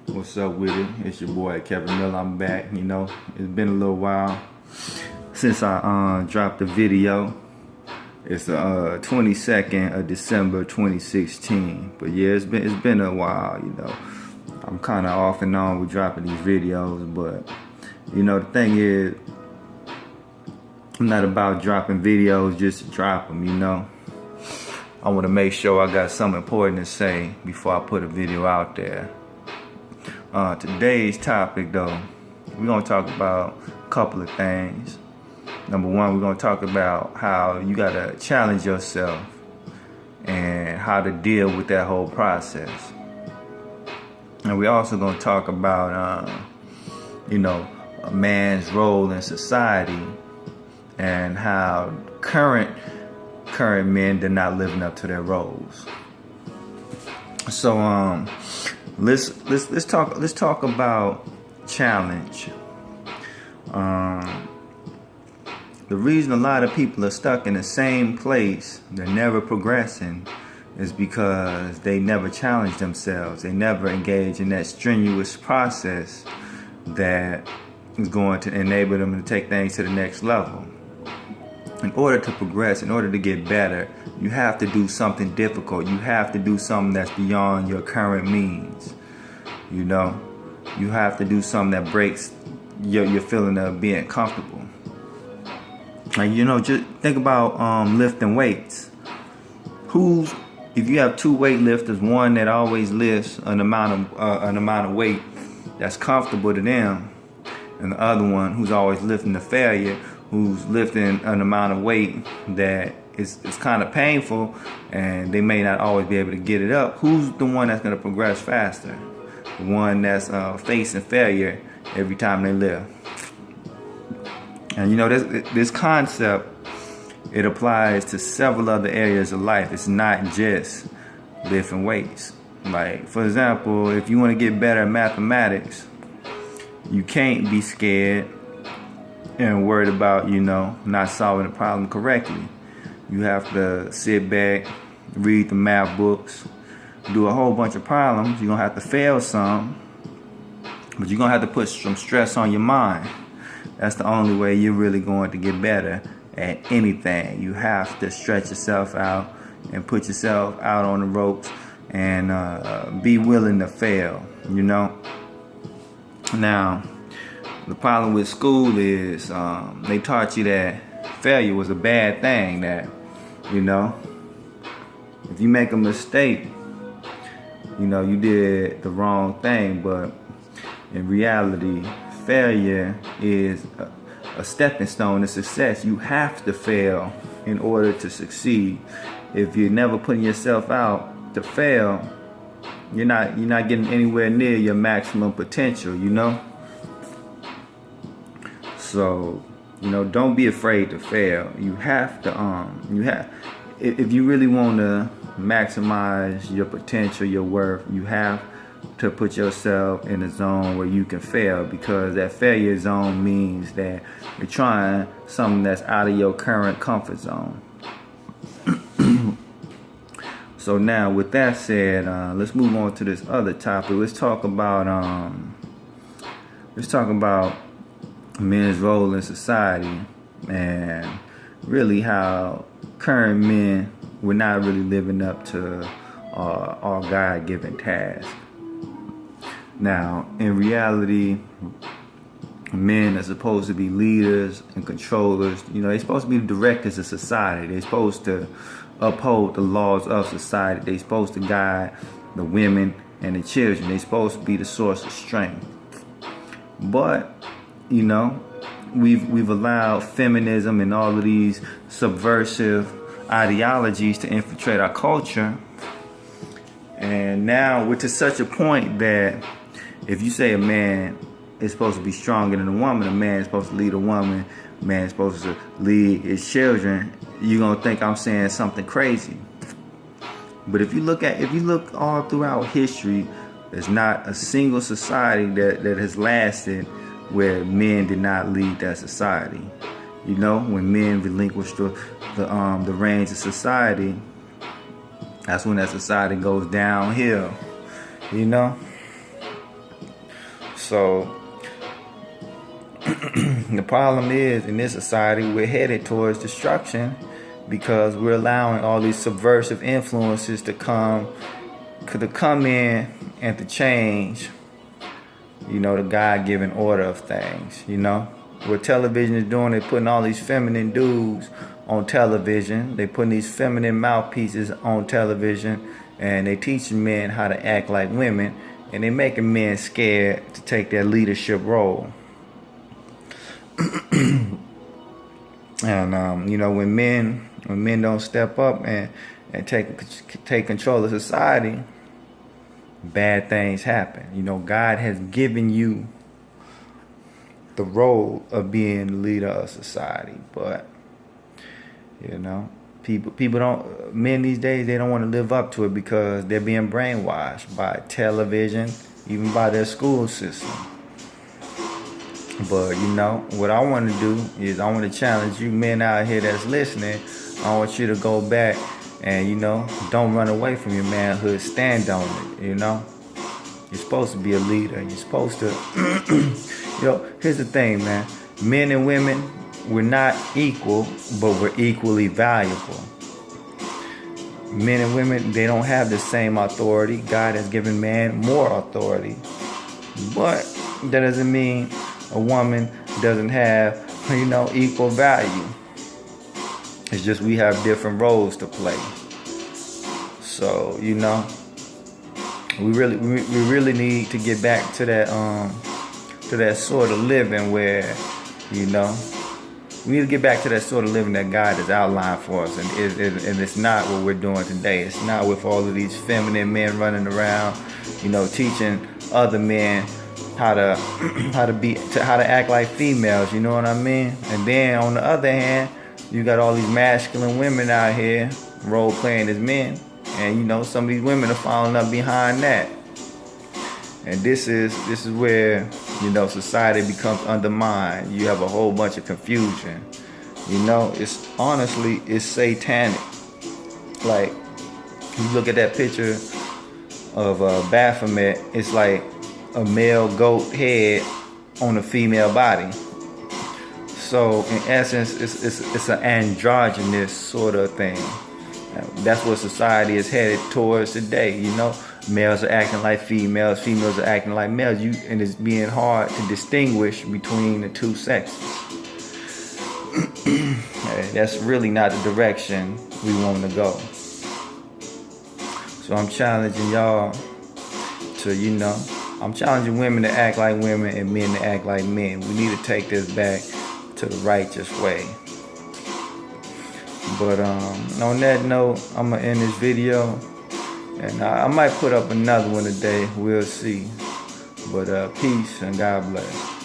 What's up with it? It's your boy Kevin Miller. I'm back. It's been a little while since I dropped the video. It's the 22nd of December 2016. But yeah, it's been a while. I'm kind of off and on with dropping these videos, but the thing is, I'm not about dropping videos just to drop them. I want to make sure I got something important to say before I put a video out there. Today's topic, though, we're going to talk about a couple of things. Number one, we're going to talk about how you got to challenge yourself and how to deal with that whole process. And we're also going to talk about, a man's role in society and how current men, they're not living up to their roles. So, let's talk about challenge. The reason a lot of people are stuck in the same place, they're never progressing, is because they never challenge themselves. They never engage in that strenuous process that is going to enable them to take things to the next level. In order to progress, in order to get better, you have to do something difficult. You have to do something that's beyond your current means. You have to do something that breaks your feeling of being comfortable. Like, just think about lifting weights. If you have two weightlifters, one that always lifts an amount of weight that's comfortable to them, and the other one who's always lifting the failure, who's lifting an amount of weight that is kind of painful, and they may not always be able to get it up, who's the one that's going to progress faster? The one that's facing failure every time they lift. And this concept, it applies to several other areas of life. It's not just lifting weights. Like, for example, if you want to get better at mathematics, you can't be scared and worried about, not solving the problem correctly. You have to sit back, read the math books, do a whole bunch of problems. You're going to have to fail some, but you're going to have to put some stress on your mind. That's the only way you're really going to get better at anything. You have to stretch yourself out and put yourself out on the ropes and be willing to fail, Now, the problem with school is they taught you that failure was a bad thing, that, if you make a mistake, you did the wrong thing. But in reality, failure is a stepping stone to success. You have to fail in order to succeed. If you're never putting yourself out to fail, you're not getting anywhere near your maximum potential, So, don't be afraid to fail. You have to if you really want to maximize your potential, your worth, you have to put yourself in a zone where you can fail, because that failure zone means that you're trying something that's out of your current comfort zone. So now, with that said, let's move on to this other topic. Let's talk about men's role in society, and really how current men were not really living up to our God-given task. Now, in reality, men are supposed to be leaders and controllers. They're supposed to be the directors of society. They're supposed to uphold the laws of society. They're supposed to guide the women and the children. They're supposed to be the source of strength. But, we've allowed feminism and all of these subversive ideologies to infiltrate our culture. And now we're to such a point that if you say a man is supposed to be stronger than a woman, a man is supposed to lead a woman, a man is supposed to lead his children, you're going to think I'm saying something crazy. But if you look all throughout history, there's not a single society that has lasted where men did not lead that society. When men relinquish the reins of society, that's when that society goes downhill. So the problem is, in this society, we're headed towards destruction because we're allowing all these subversive influences to come in and to change, the God-given order of things. What television is doing, they're putting all these feminine dudes on television. They're putting these feminine mouthpieces on television, and they teaching men how to act like women, and they're making men scared to take their leadership role. And when men don't step up and take control of society, bad things happen. God has given you the role of being the leader of society, but men these days, they don't want to live up to it because they're being brainwashed by television, even by their school system. But what I want to do is I want to challenge you men out here that's listening. I want you to go back and don't run away from your manhood. Stand on it. You're supposed to be a leader. You're supposed to here's the thing, man. Men and women, we're not equal, but we're equally valuable. Men and women, they don't have the same authority. God has given man more authority. But that doesn't mean a woman doesn't have, equal value. It's just we have different roles to play. So, we really need to get back to that sort of living where, we need to get back to that sort of living that God has outlined for us, and it's not what we're doing today. It's not with all of these feminine men running around, teaching other men how to act like females. You know what I mean? And then on the other hand, you got all these masculine women out here role playing as men, and some of these women are following up behind that. And this is where society becomes undermined. You have a whole bunch of confusion. It's satanic. Like, you look at that picture of Baphomet, it's like a male goat head on a female body. So in essence, it's an androgynous sort of thing. That's what society is headed towards today. Males are acting like females, females are acting like males, and it's being hard to distinguish between the two sexes. That's really not the direction we want to go. So I'm challenging y'all to, I'm challenging women to act like women and men to act like men. We need to take this back to the righteous way. But on that note, I'm going to end this video. And I might put up another one today. We'll see. But peace and God bless.